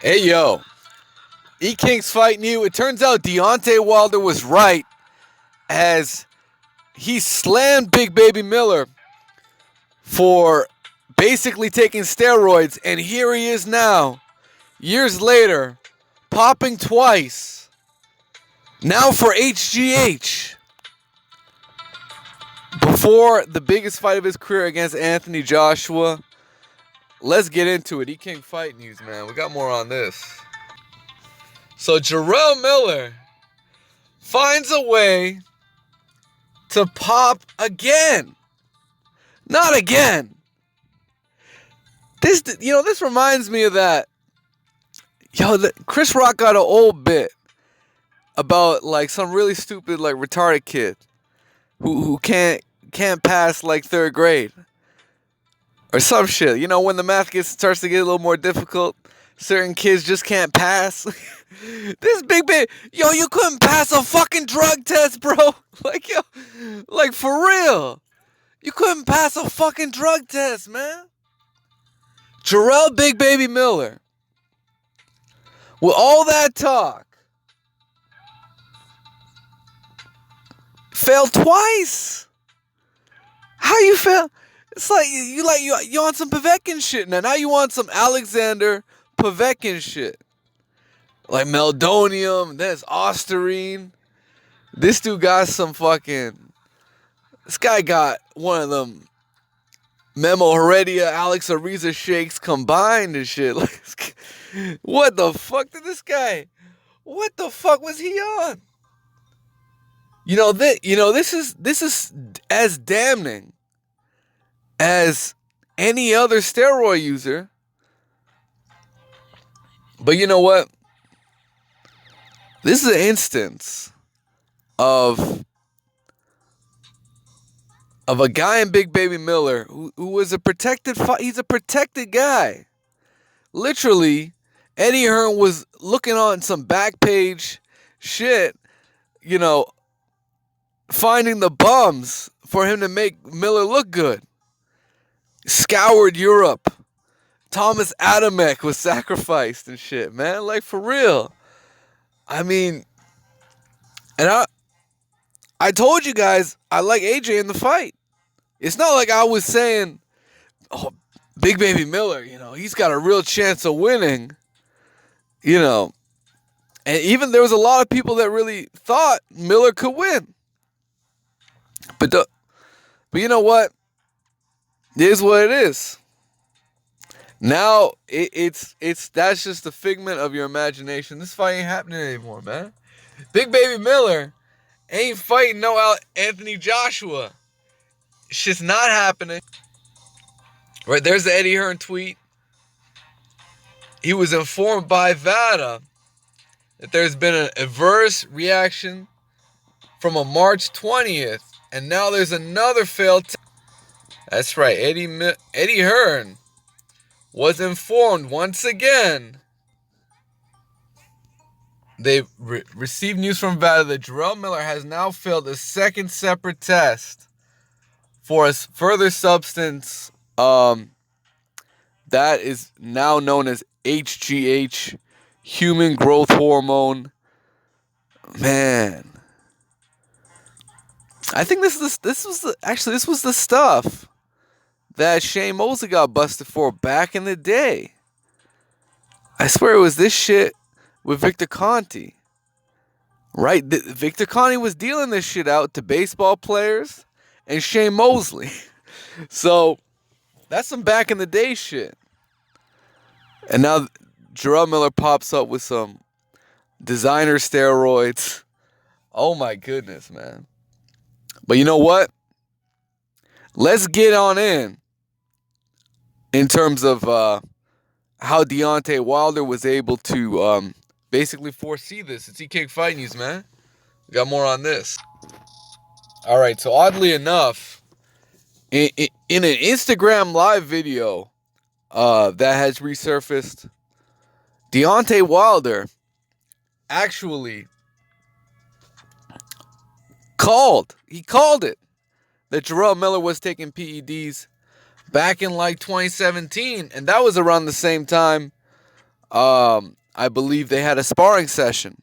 Hey yo, E-King's fighting you. It turns out Deontay Wilder was right as he slammed Big Baby Miller for basically taking steroids, and here he is now, years later, popping twice. Now for HGH. Before the biggest fight of his career against Anthony Joshua, let's get into it. E-King Fight News, man. We got more on this. So Jarrell Miller finds a way to pop again. Not again. This reminds me of that. Chris Rock got an old bit about like some really stupid, like retarded kid who can't pass like third grade or some shit. You know, when the math starts to get a little more difficult, certain kids just can't pass. This big baby, you couldn't pass a fucking drug test, bro. Like for real. You couldn't pass a fucking drug test, man. Jarrell Big Baby Miller, with all that talk, failed twice. How you fail? It's like you on some Povetkin shit now. Now you want some Alexander Povetkin shit. Like meldonium, there's Osterine. This dude got some fucking... This guy got one of them Memo Heredia, Alex Ariza shakes combined and shit. Like, what the fuck did this guy... What the fuck was he on? This is as damning as any other steroid user. But you know what? This is an instance of a guy in Big Baby Miller who was he's a protected guy. Literally, Eddie Hearn was looking on some back page shit, finding the bums for him to make Miller look good. Scoured Europe. Thomas Adamek was sacrificed and shit, man. Like, for real. I mean, and I told you guys I like AJ in the fight. It's not like I was saying, oh, Big Baby Miller, he's got a real chance of winning. And even there was a lot of people that really thought Miller could win. But you know what? It is what it is. Now it's that's just a figment of your imagination. This fight ain't happening anymore, man. Big Baby Miller ain't fighting no Anthony Joshua. It's just not happening. Right, there's the Eddie Hearn tweet. He was informed by VADA that there's been an adverse reaction from a March 20th, and now there's another failed test. That's right, Eddie Hearn was informed once again. They received news from VADA that Jarrell Miller has now failed a second separate test for a further substance that is now known as HGH, human growth hormone. Man, I think this was the stuff that Shane Mosley got busted for back in the day. I swear it was this shit with Victor Conte. Right? Victor Conte was dealing this shit out to baseball players and Shane Mosley. So, that's some back in the day shit. And now Jarrell Miller pops up with some designer steroids. Oh my goodness, man. But you know what? Let's get on in terms of how Deontay Wilder was able to basically foresee this. It's E-King Fight News, man. We got more on this. All right, so oddly enough, in an Instagram live video that has resurfaced, Deontay Wilder actually called it that Jarrell Miller was taking PEDs back in like 2017, and that was around the same time I believe they had a sparring session,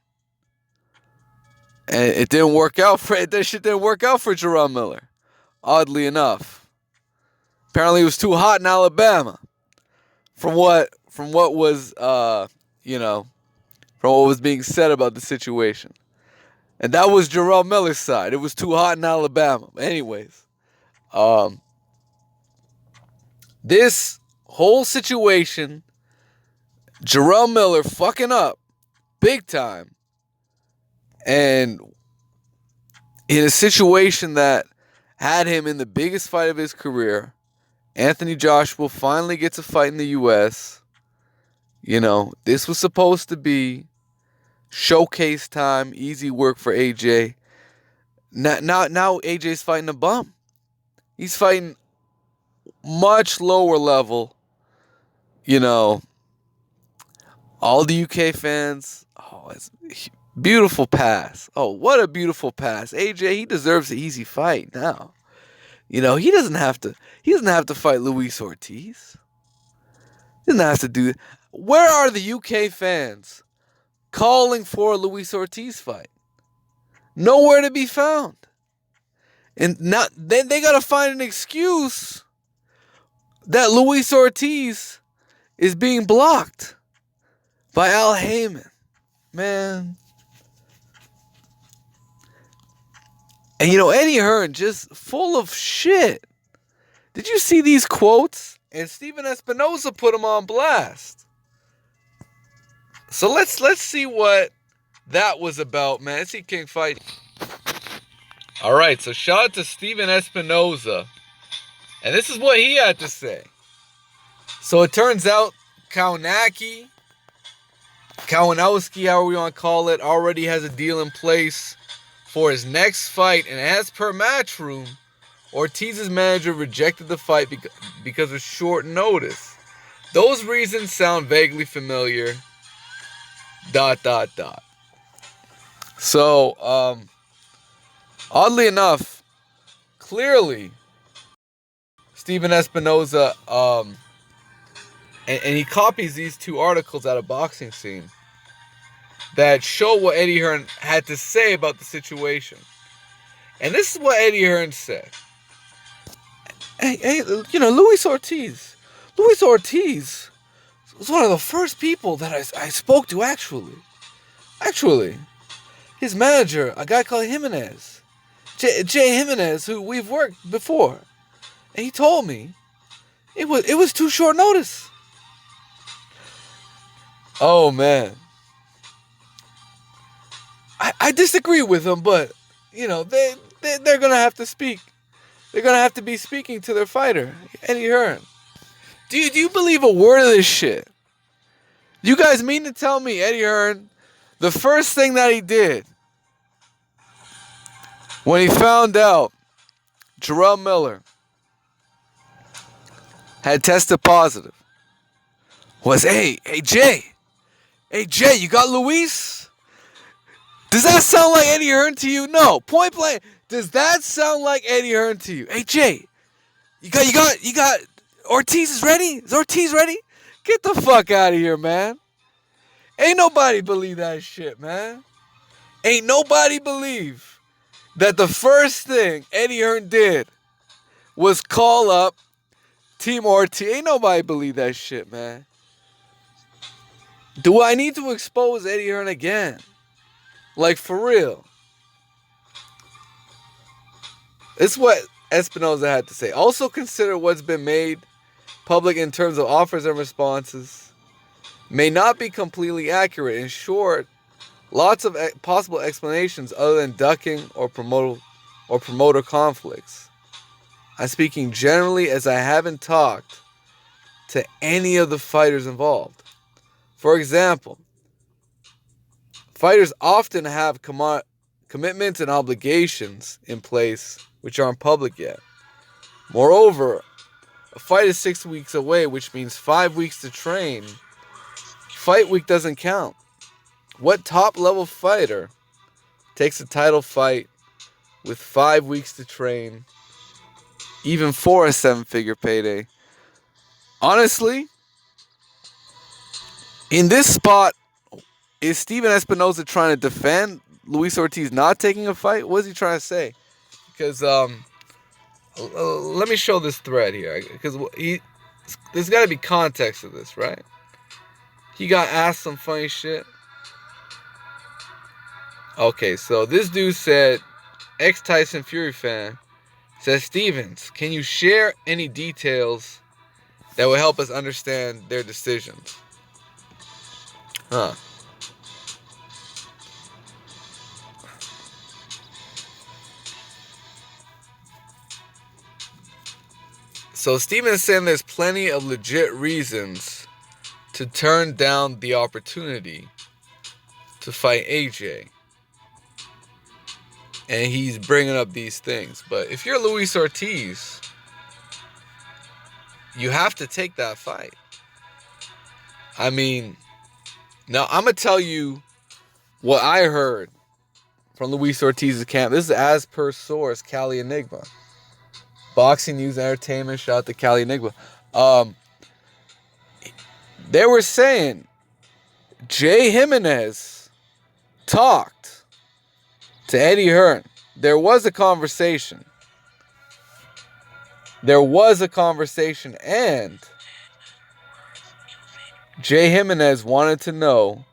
and it didn't work out for that shit. Didn't work out for Jarrell Miller. Oddly enough, apparently it was too hot in Alabama. From what was from what was being said about the situation, and that was Jarrell Miller's side. It was too hot in Alabama. Anyways, this whole situation, Jarrell Miller fucking up big time, and in a situation that had him in the biggest fight of his career. Anthony Joshua finally gets a fight in the U.S. This was supposed to be showcase time, easy work for AJ. Now AJ's fighting a bum. He's fighting much lower level. All the UK fans. Oh, it's a beautiful pass. Oh, what a beautiful pass. AJ, he deserves an easy fight now. He doesn't have to fight Luis Ortiz. He doesn't have to do that. Where are the UK fans calling for a Luis Ortiz fight? Nowhere to be found. And now they gotta find an excuse that Luis Ortiz is being blocked by Al Heyman. Man. And Eddie Hearn just full of shit. Did you see these quotes? And Steven Espinoza put them on blast. So let's see what that was about, man. Let's see King fighting. All right, so shout out to Steven Espinoza. And this is what he had to say. So it turns out Kawanowski, however we want to call it, already has a deal in place for his next fight, and as per Matchroom, Ortiz's manager rejected the fight because of short notice. Those reasons sound vaguely familiar. ... So, oddly enough, clearly, Steven Espinoza, and he copies these two articles out of Boxing Scene that show what Eddie Hearn had to say about the situation. And this is what Eddie Hearn said. Hey, Luis Ortiz was one of the first people that I spoke to, actually. His manager, a guy called Jimenez, Jay Jimenez, who we've worked before. And he told me it was too short notice. Oh, man. I disagree with them, but, they're going to have to speak. They're going to have to be speaking to their fighter, Eddie Hearn. Do you believe a word of this shit? You guys mean to tell me Eddie Hearn, the first thing that he did when he found out Jarrell Miller had tested positive was, hey, Jay, you got Luis? Does that sound like Eddie Hearn to you? No, point blank. Does that sound like Eddie Hearn to you? Hey, Jay, you got Ortiz is ready? Is Ortiz ready? Get the fuck out of here, man. Ain't nobody believe that shit, man. Ain't nobody believe that the first thing Eddie Hearn did was call up Team Ortiz. Ain't nobody believe that shit, man. Do I need to expose Eddie Hearn again? Like, for real. It's what Espinoza had to say. Also consider what's been made public in terms of offers and responses may not be completely accurate. In short, lots of possible explanations other than ducking or promoter conflicts. I'm speaking generally as I haven't talked to any of the fighters involved. For example, fighters often have commitments and obligations in place which aren't public yet. Moreover, a fight is 6 weeks away, which means 5 weeks to train. Fight week doesn't count. What top-level fighter takes a title fight with 5 weeks to train, even for a 7-figure payday? Honestly, In this spot, is Steven Espinoza trying to defend Luis Ortiz not taking a fight? What is he trying to say? Because let me show this thread here. Because there's got to be context to this, right? He got asked some funny shit. Okay, so this dude said, ex-Tyson Fury fan, says, Stevens, can you share any details that will help us understand their decisions? Huh. So Steven's saying there's plenty of legit reasons to turn down the opportunity to fight AJ. And he's bringing up these things. But if you're Luis Ortiz, you have to take that fight. I mean, now I'm going to tell you what I heard from Luis Ortiz's camp. This is as per source, Cali Enigma. Boxing News Entertainment, shout out to Cali Enigma. They were saying Jay Jimenez talked to Eddie Hearn. There was a conversation. And Jay Jimenez wanted to know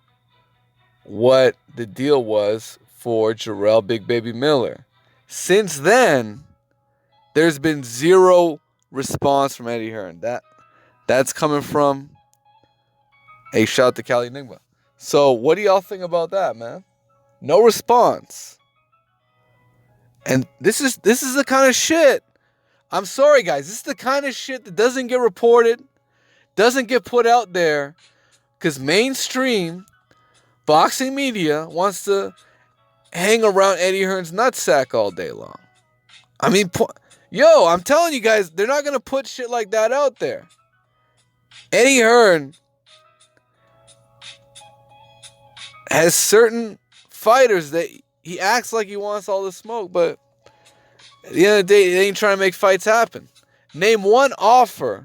what the deal was for Jarrell Big Baby Miller. Since then, there's been zero response from Eddie Hearn. That's coming from a shout out to Cali Enigma. So what do y'all think about that, man? No response. And this is the kind of shit. I'm sorry, guys. This is the kind of shit that doesn't get reported, doesn't get put out there, because mainstream boxing media wants to hang around Eddie Hearn's nutsack all day long. I mean, I'm telling you guys, they're not going to put shit like that out there. Eddie Hearn has certain fighters that he acts like he wants all the smoke, but at the end of the day, they ain't trying to make fights happen. Name one offer,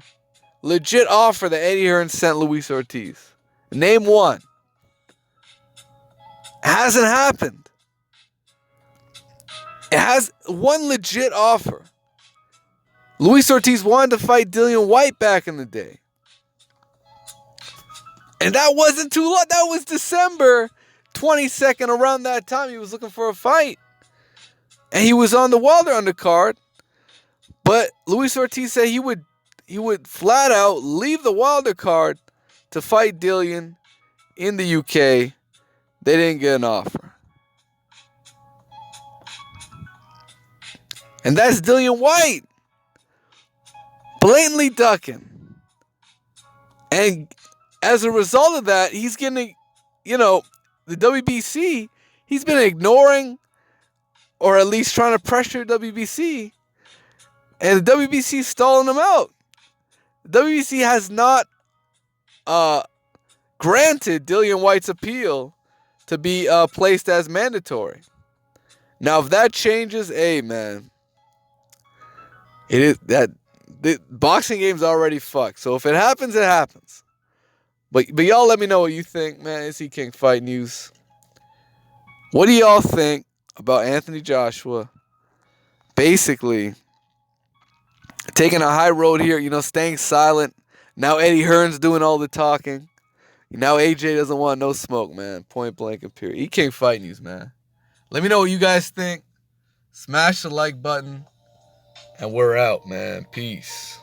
legit offer, that Eddie Hearn sent Luis Ortiz. Name one. It hasn't happened. It has one legit offer. Luis Ortiz wanted to fight Dillian Whyte back in the day. And that wasn't too long. That was December 22nd. Around that time, he was looking for a fight. And he was on the Wilder undercard. But Luis Ortiz said he would flat out leave the Wilder card to fight Dillian in the UK. They didn't get an offer. And that's Dillian Whyte. Blatantly ducking. And as a result of that, he's getting, the WBC, he's been ignoring or at least trying to pressure WBC. And the WBC is stalling him out. The WBC has not granted Dillian Whyte's appeal to be placed as mandatory. Now, if that changes, hey, man, it is that the boxing game's already fucked. So if it happens, it happens. But y'all let me know what you think, man. It's King Fight News. What do y'all think about Anthony Joshua basically taking a high road here, staying silent? Now Eddie Hearn's doing all the talking. Now AJ doesn't want no smoke, man. Point blank and period. King Fight News, man. Let me know what you guys think. Smash the like button. And we're out, man. Peace.